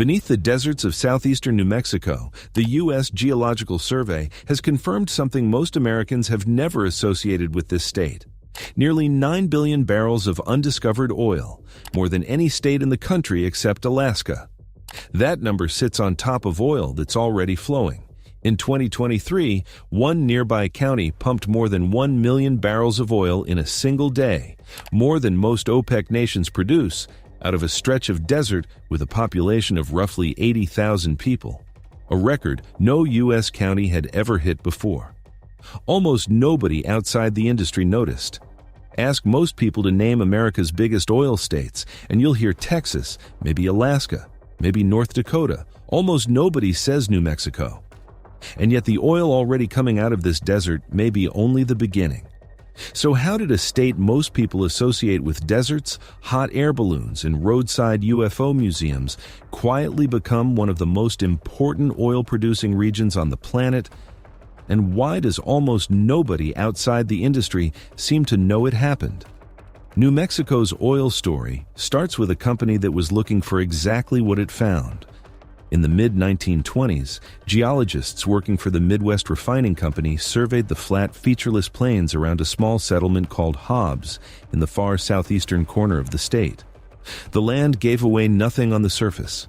Beneath the deserts of southeastern New Mexico, the US Geological Survey has confirmed something most Americans have never associated with this state. Nearly 9 billion barrels of undiscovered oil, more than any state in the country except Alaska. That number sits on top of oil that's already flowing. In 2023, one nearby county pumped more than 1 million barrels of oil in a single day, more than most OPEC nations produce, out of a stretch of desert with a population of roughly 80,000 people, a record no U.S. county had ever hit before. Almost nobody outside the industry noticed. Ask most people to name America's biggest oil states, and you'll hear Texas, maybe Alaska, maybe North Dakota. Almost nobody says New Mexico. And yet the oil already coming out of this desert may be only the beginning. So how did a state most people associate with deserts, hot air balloons, and roadside UFO museums quietly become one of the most important oil-producing regions on the planet? And why does almost nobody outside the industry seem to know it happened? New Mexico's oil story starts with a company that was looking for exactly what it found. In the mid-1920s, geologists working for the Midwest Refining Company surveyed the flat, featureless plains around a small settlement called Hobbs in the far southeastern corner of the state. The land gave away nothing on the surface,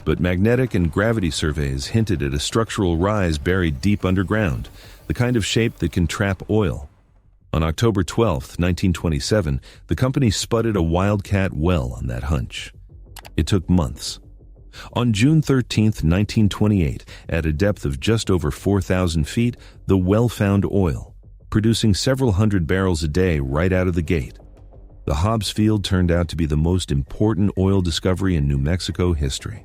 but magnetic and gravity surveys hinted at a structural rise buried deep underground, the kind of shape that can trap oil. On October 12, 1927, the company spudded a wildcat well on that hunch. It took months. On June 13, 1928, at a depth of just over 4,000 feet, the well found oil, producing several hundred barrels a day right out of the gate. The Hobbs field turned out to be the most important oil discovery in New Mexico history.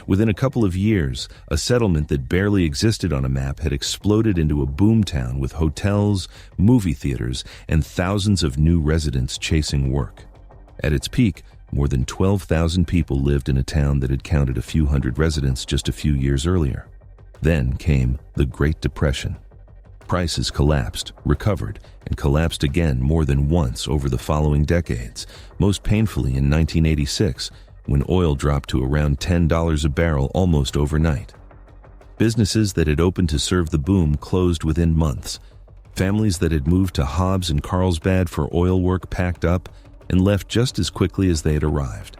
Within a couple of years, a settlement that barely existed on a map had exploded into a boomtown with hotels, movie theaters, and thousands of new residents chasing work. At its peak, more than 12,000 people lived in a town that had counted a few hundred residents just a few years earlier. Then came the Great Depression. Prices collapsed, recovered, and collapsed again more than once over the following decades, most painfully in 1986, when oil dropped to around $10 a barrel almost overnight. Businesses that had opened to serve the boom closed within months. Families that had moved to Hobbs and Carlsbad for oil work packed up and left just as quickly as they had arrived.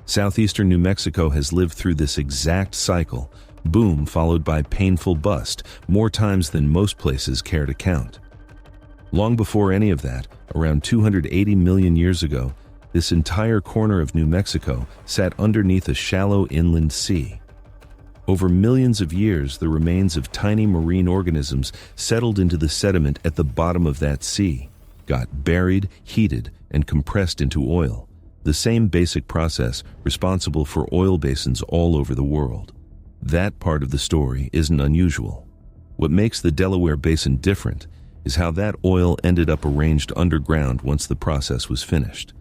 Southeastern New Mexico has lived through this exact cycle, boom followed by painful bust, more times than most places care to count. Long before any of that, around 280 million years ago, this entire corner of New Mexico sat underneath a shallow inland sea. Over millions of years, the remains of tiny marine organisms settled into the sediment at the bottom of that sea, got buried, heated, and compressed into oil, the same basic process responsible for oil basins all over the world. That part of the story isn't unusual. What makes the Delaware Basin different is how that oil ended up arranged underground once the process was finished.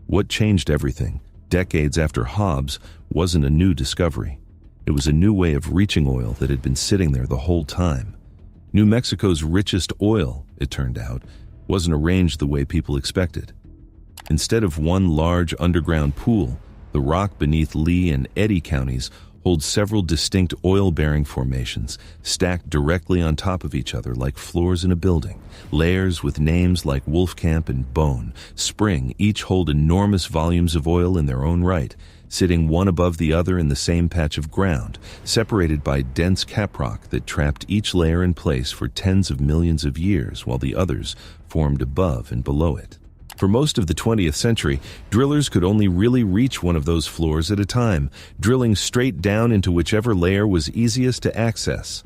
What changed everything, decades after Hobbs, wasn't a new discovery. It was a new way of reaching oil that had been sitting there the whole time. New Mexico's richest oil, it turned out, wasn't arranged the way people expected. Instead of one large underground pool, the rock beneath Lee and Eddy counties holds several distinct oil-bearing formations stacked directly on top of each other like floors in a building. Layers with names like Wolfcamp and Bone Spring each hold enormous volumes of oil in their own right, sitting one above the other in the same patch of ground, separated by dense caprock that trapped each layer in place for tens of millions of years while the others formed above and below it. For most of the 20th century, drillers could only really reach one of those floors at a time, drilling straight down into whichever layer was easiest to access.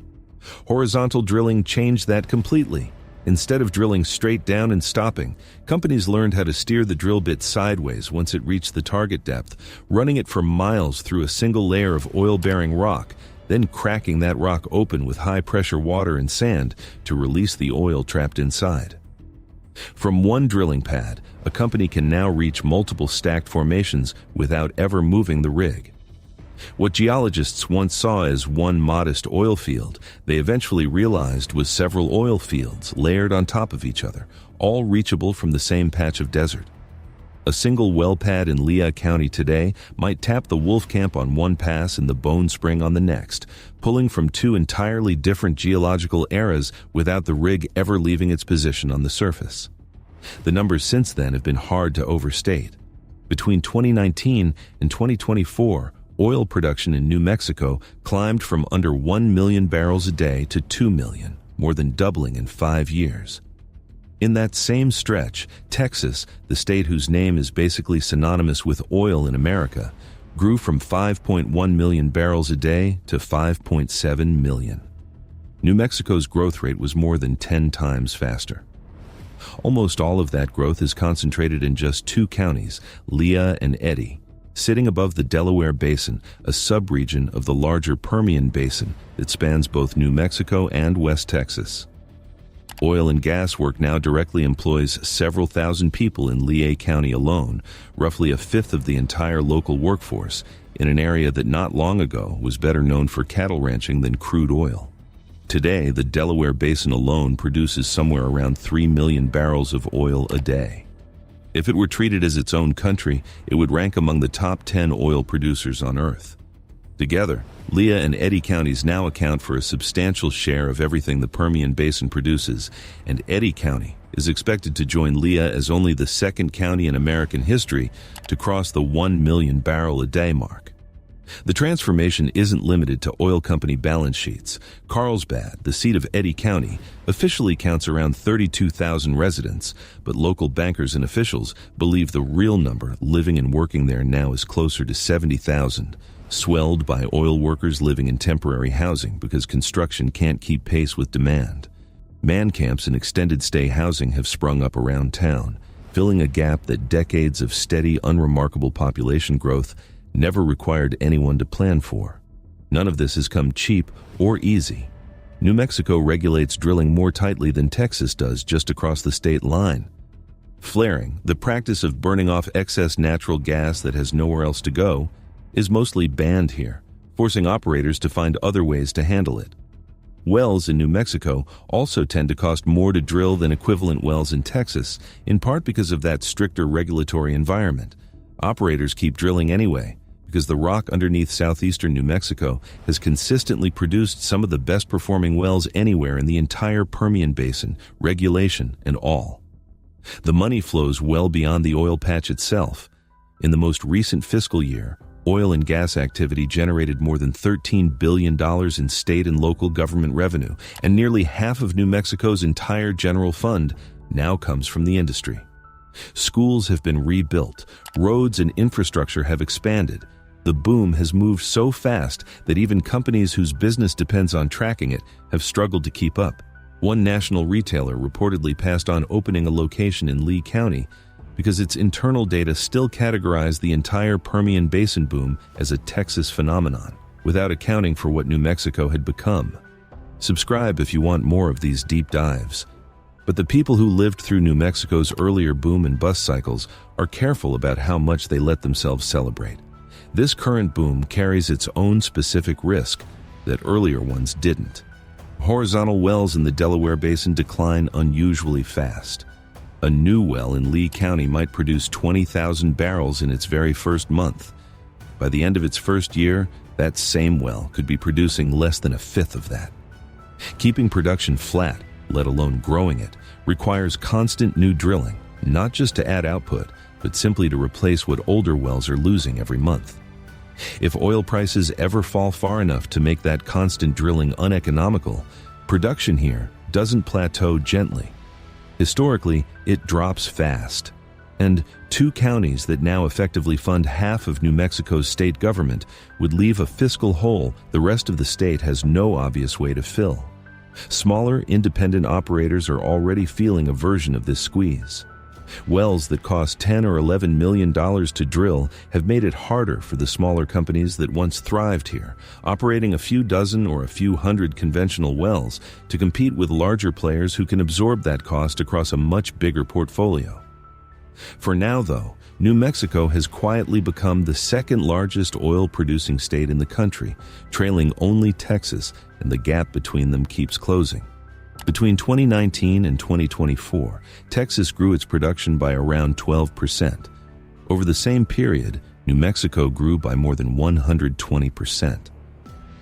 Horizontal drilling changed that completely. Instead of drilling straight down and stopping, companies learned how to steer the drill bit sideways once it reached the target depth, running it for miles through a single layer of oil-bearing rock, then cracking that rock open with high-pressure water and sand to release the oil trapped inside. From one drilling pad, a company can now reach multiple stacked formations without ever moving the rig. What geologists once saw as one modest oil field, they eventually realized was several oil fields layered on top of each other, all reachable from the same patch of desert. A single well pad in Lea County today might tap the Wolfcamp on one pass and the Bone Spring on the next, pulling from two entirely different geological eras without the rig ever leaving its position on the surface. The numbers since then have been hard to overstate. Between 2019 and 2024, oil production in New Mexico climbed from under 1 million barrels a day to 2 million, more than doubling in 5 years. In that same stretch, Texas, the state whose name is basically synonymous with oil in America, grew from 5.1 million barrels a day to 5.7 million. New Mexico's growth rate was more than 10 times faster. Almost all of that growth is concentrated in just two counties, Lea and Eddy, sitting above the Delaware Basin, a subregion of the larger Permian Basin that spans both New Mexico and West Texas. Oil and gas work now directly employs several thousand people in Lea County alone, roughly a fifth of the entire local workforce, in an area that not long ago was better known for cattle ranching than crude oil. Today, the Delaware Basin alone produces somewhere around 3 million barrels of oil a day. If it were treated as its own country, it would rank among the top 10 oil producers on Earth. Together, Lea and Eddy counties now account for a substantial share of everything the Permian Basin produces, and Eddy County is expected to join Lea as only the second county in American history to cross the 1 million barrel a day mark. The transformation isn't limited to oil company balance sheets. Carlsbad, the seat of Eddy County, officially counts around 32,000 residents, but local bankers and officials believe the real number living and working there now is closer to 70,000. Swelled by oil workers living in temporary housing because construction can't keep pace with demand. Man camps and extended stay housing have sprung up around town, filling a gap that decades of steady, unremarkable population growth never required anyone to plan for. None of this has come cheap or easy. New Mexico regulates drilling more tightly than Texas does just across the state line. Flaring, the practice of burning off excess natural gas that has nowhere else to go, is mostly banned here, forcing operators to find other ways to handle it. Wells in New Mexico also tend to cost more to drill than equivalent wells in Texas, in part because of that stricter regulatory environment. Operators keep drilling anyway, because the rock underneath southeastern New Mexico has consistently produced some of the best performing wells anywhere in the entire Permian Basin, regulation and all. The money flows well beyond the oil patch itself. In the most recent fiscal year, oil and gas activity generated more than $13 billion in state and local government revenue, and nearly half of New Mexico's entire general fund now comes from the industry. Schools have been rebuilt, roads and infrastructure have expanded. The boom has moved so fast that even companies whose business depends on tracking it have struggled to keep up. One national retailer reportedly passed on opening a location in Lea County because its internal data still categorized the entire Permian Basin boom as a Texas phenomenon, without accounting for what New Mexico had become. Subscribe if you want more of these deep dives. But the people who lived through New Mexico's earlier boom and bust cycles are careful about how much they let themselves celebrate. This current boom carries its own specific risk that earlier ones didn't. Horizontal wells in the Delaware Basin decline unusually fast. A new well in Lea County might produce 20,000 barrels in its very first month. By the end of its first year, that same well could be producing less than a fifth of that. Keeping production flat, let alone growing it, requires constant new drilling, not just to add output, but simply to replace what older wells are losing every month. If oil prices ever fall far enough to make that constant drilling uneconomical, production here doesn't plateau gently. Historically, it drops fast. And two counties that now effectively fund half of New Mexico's state government would leave a fiscal hole the rest of the state has no obvious way to fill. Smaller, independent operators are already feeling a version of this squeeze. Wells that cost $10 or $11 million to drill have made it harder for the smaller companies that once thrived here, operating a few dozen or a few hundred conventional wells to compete with larger players who can absorb that cost across a much bigger portfolio. For now, though, New Mexico has quietly become the second largest oil-producing state in the country, trailing only Texas, and the gap between them keeps closing. Between 2019 and 2024, Texas grew its production by around 12%, Over the same period, New Mexico grew by more than 120%.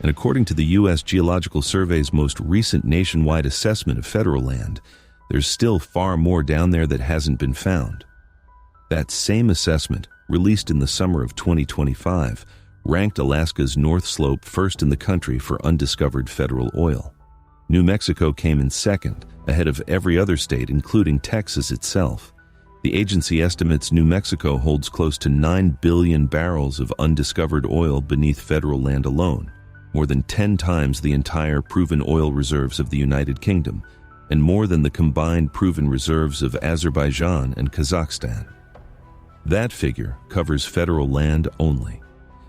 And according to the US Geological Survey's most recent nationwide assessment of federal land, there's still far more down there that hasn't been found. That same assessment, released in the summer of 2025, ranked Alaska's North Slope first in the country for undiscovered federal oil. New Mexico came in second, ahead of every other state, including Texas itself. The agency estimates New Mexico holds close to 9 billion barrels of undiscovered oil beneath federal land alone, more than 10 times the entire proven oil reserves of the United Kingdom, and more than the combined proven reserves of Azerbaijan and Kazakhstan. That figure covers federal land only.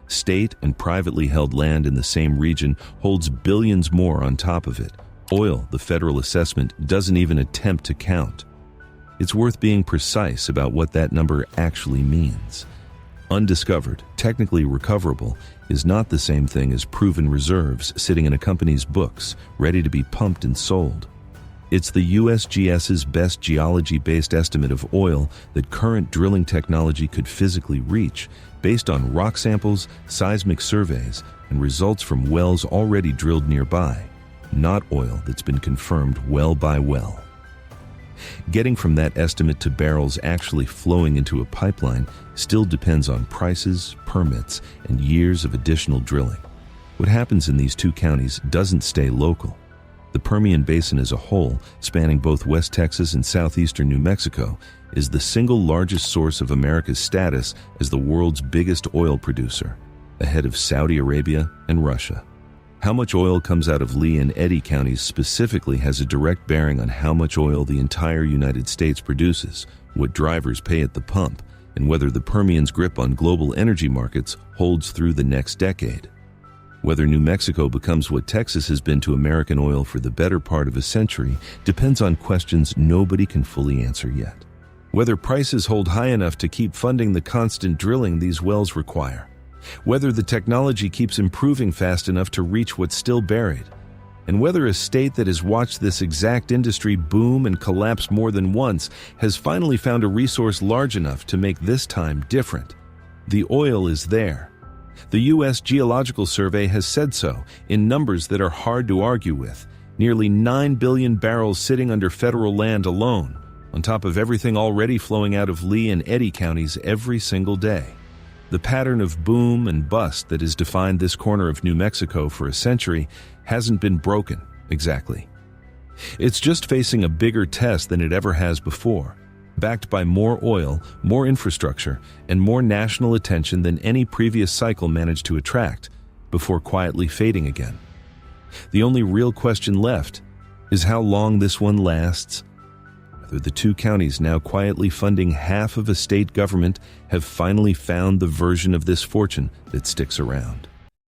State and privately held land in the same region holds billions more on top of it. Oil, the federal assessment, doesn't even attempt to count. It's worth being precise about what that number actually means. Undiscovered, technically recoverable, is not the same thing as proven reserves sitting in a company's books, ready to be pumped and sold. It's the USGS's best geology-based estimate of oil that current drilling technology could physically reach, based on rock samples, seismic surveys, and results from wells already drilled nearby, not oil that's been confirmed well by well. Getting from that estimate to barrels actually flowing into a pipeline still depends on prices, permits, and years of additional drilling. What happens in these two counties doesn't stay local. The Permian Basin as a whole, spanning both West Texas and southeastern New Mexico, is the single largest source of America's status as the world's biggest oil producer, ahead of Saudi Arabia and Russia. How much oil comes out of Lee and Eddy counties specifically has a direct bearing on how much oil the entire United States produces, what drivers pay at the pump, and whether the Permian's grip on global energy markets holds through the next decade. Whether New Mexico becomes what Texas has been to American oil for the better part of a century depends on questions nobody can fully answer yet. Whether prices hold high enough to keep funding the constant drilling these wells require. Whether the technology keeps improving fast enough to reach what's still buried. And whether a state that has watched this exact industry boom and collapse more than once has finally found a resource large enough to make this time different. The oil is there. The US Geological Survey has said so, in numbers that are hard to argue with. Nearly 9 billion barrels sitting under federal land alone, on top of everything already flowing out of Lee and Eddy counties every single day. The pattern of boom and bust that has defined this corner of New Mexico for a century hasn't been broken, exactly. It's just facing a bigger test than it ever has before, backed by more oil, more infrastructure, and more national attention than any previous cycle managed to attract, before quietly fading again. The only real question left is how long this one lasts, whether the two counties now quietly funding half of a state government have finally found the version of this fortune that sticks around.